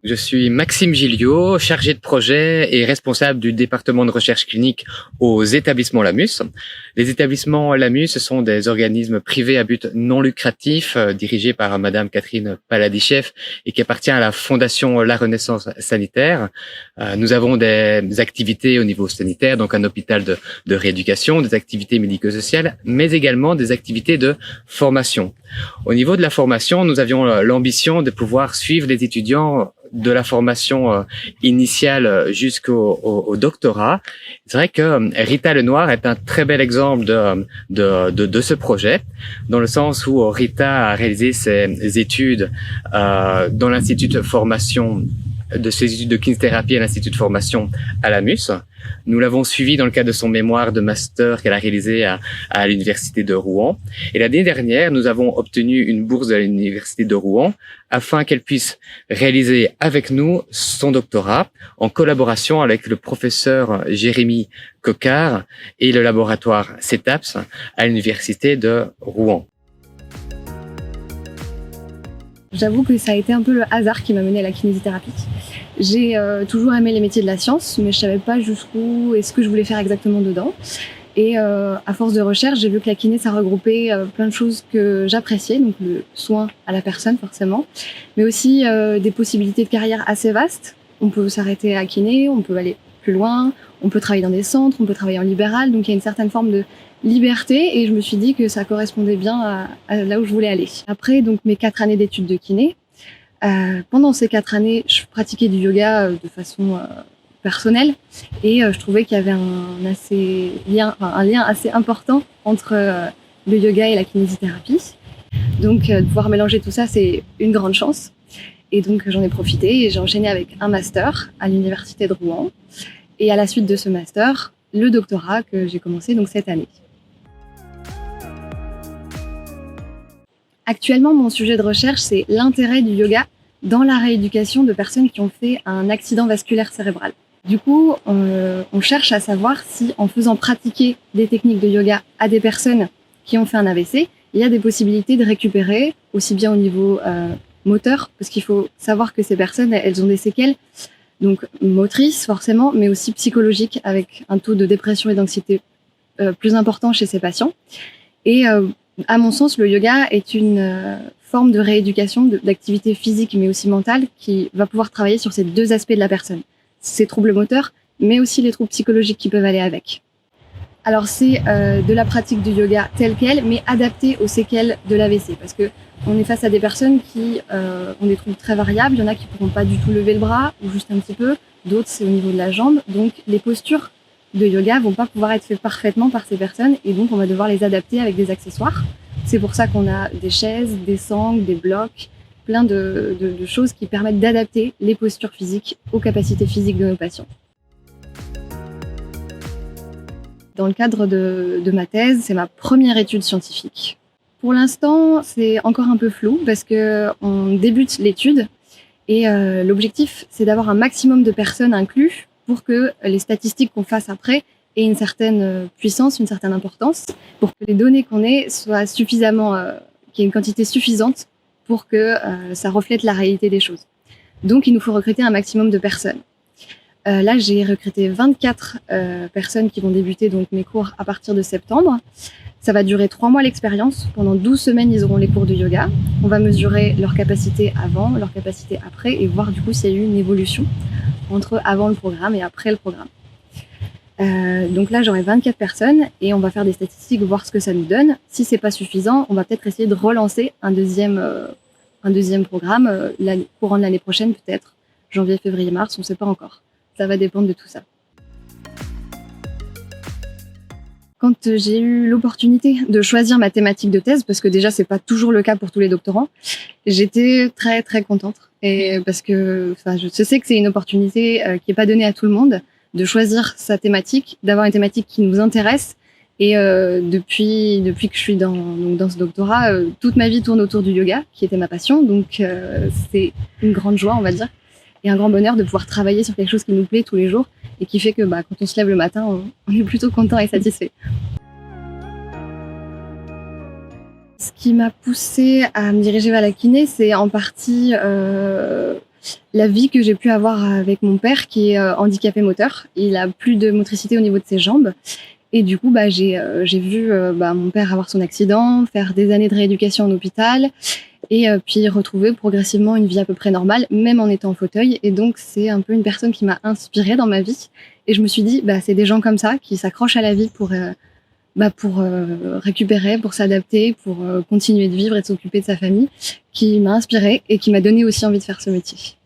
Je suis Maxime Gilliot, chargé de projet et responsable du département de recherche clinique aux établissements Lamus. Les établissements Lamus, ce sont des organismes privés à but non lucratif dirigés par Madame Catherine Paladichef et qui appartient à la Fondation La Renaissance Sanitaire. Nous avons des activités au niveau sanitaire, donc un hôpital de rééducation, des activités médico-sociales, mais également des activités de formation. Au niveau de la formation, nous avions l'ambition de pouvoir suivre les étudiants de la formation initiale jusqu'au doctorat. C'est vrai que Rita Lenoir est un très bel exemple de ce projet, dans le sens où Rita a réalisé ses études dans l'Institut de formation de ses études de kinésithérapie à l'Institut de formation à Lamus. Nous l'avons suivi dans le cadre de son mémoire de master qu'elle a réalisé à l'Université de Rouen. Et l'année dernière, nous avons obtenu une bourse de l'Université de Rouen afin qu'elle puisse réaliser avec nous son doctorat en collaboration avec le professeur Jérémy Coquard et le laboratoire CETAPS à l'Université de Rouen. J'avoue que ça a été un peu le hasard qui m'a menée à la kinésithérapie. J'ai toujours aimé les métiers de la science, mais je savais pas jusqu'où et ce que je voulais faire exactement dedans. Et à force de recherche, j'ai vu que la kiné, ça regroupait plein de choses que j'appréciais, donc le soin à la personne forcément, mais aussi des possibilités de carrière assez vastes. On peut s'arrêter à kiné, on peut aller plus loin, on peut travailler dans des centres, on peut travailler en libéral, donc il y a une certaine forme de liberté et je me suis dit que ça correspondait bien à là où je voulais aller. Après donc mes 4 années d'études de kiné, pendant ces 4 années, je pratiquais du yoga de façon personnelle et je trouvais qu'il y avait un lien assez important entre le yoga et la kinésithérapie. Donc de pouvoir mélanger tout ça, c'est une grande chance. Et donc j'en ai profité et j'ai enchaîné avec un master à l'Université de Rouen. Et à la suite de ce master, le doctorat que j'ai commencé donc cette année. Actuellement, mon sujet de recherche, c'est l'intérêt du yoga dans la rééducation de personnes qui ont fait un accident vasculaire cérébral. Du coup, on cherche à savoir si, en faisant pratiquer des techniques de yoga à des personnes qui ont fait un AVC, il y a des possibilités de récupérer, aussi bien au niveau moteur, parce qu'il faut savoir que ces personnes, elles ont des séquelles, donc motrices forcément, mais aussi psychologiques, avec un taux de dépression et d'anxiété plus important chez ces patients. Et à mon sens, le yoga est une forme de rééducation d'activité physique mais aussi mentale qui va pouvoir travailler sur ces 2 aspects de la personne. Ces troubles moteurs, mais aussi les troubles psychologiques qui peuvent aller avec. Alors c'est de la pratique du yoga telle quelle, mais adaptée aux séquelles de l'AVC, parce que on est face à des personnes qui ont des troubles très variables. Il y en a qui pourront pas du tout lever le bras, ou juste un petit peu. D'autres, c'est au niveau de la jambe. Donc les postures de yoga vont pas pouvoir être faites parfaitement par ces personnes, et donc on va devoir les adapter avec des accessoires. C'est pour ça qu'on a des chaises, des sangles, des blocs, plein de choses qui permettent d'adapter les postures physiques aux capacités physiques de nos patients. Dans le cadre de ma thèse, c'est ma première étude scientifique. Pour l'instant, c'est encore un peu flou parce qu'on débute l'étude et l'objectif, c'est d'avoir un maximum de personnes incluses pour que les statistiques qu'on fasse après aient une certaine puissance, une certaine importance, pour que les données qu'on ait soient suffisamment, qu'il y ait une quantité suffisante pour que ça reflète la réalité des choses. Donc, il nous faut recruter un maximum de personnes. Là, j'ai recruté 24 personnes qui vont débuter donc mes cours à partir de septembre. Ça va durer 3 mois l'expérience. Pendant 12 semaines, ils auront les cours de yoga. On va mesurer leur capacité avant, leur capacité après et voir du coup s'il y a eu une évolution entre avant le programme et après le programme. Donc là, j'aurai 24 personnes et on va faire des statistiques, voir ce que ça nous donne. Si c'est pas suffisant, on va peut-être essayer de relancer un deuxième programme courant de l'année prochaine, peut-être janvier, février, mars, on ne sait pas encore. Ça va dépendre de tout ça. Quand j'ai eu l'opportunité de choisir ma thématique de thèse, parce que déjà c'est pas toujours le cas pour tous les doctorants, j'étais très très contente. Et parce que je sais que c'est une opportunité qui est pas donnée à tout le monde de choisir sa thématique, d'avoir une thématique qui nous intéresse. Et depuis que je suis dans ce doctorat, toute ma vie tourne autour du yoga, qui était ma passion. Donc c'est une grande joie, on va dire, et un grand bonheur de pouvoir travailler sur quelque chose qui nous plaît tous les jours et qui fait que quand on se lève le matin, on est plutôt content et satisfait. Ce qui m'a poussée à me diriger vers la kiné, c'est en partie la vie que j'ai pu avoir avec mon père qui est handicapé moteur. Il a plus de motricité au niveau de ses jambes. Et du coup, j'ai vu mon père avoir son accident, faire des années de rééducation en hôpital et puis retrouver progressivement une vie à peu près normale, même en étant en fauteuil. Et donc, c'est un peu une personne qui m'a inspirée dans ma vie. Et je me suis dit, c'est des gens comme ça qui s'accrochent à la vie pour récupérer, pour s'adapter, pour continuer de vivre et de s'occuper de sa famille, qui m'a inspirée et qui m'a donné aussi envie de faire ce métier.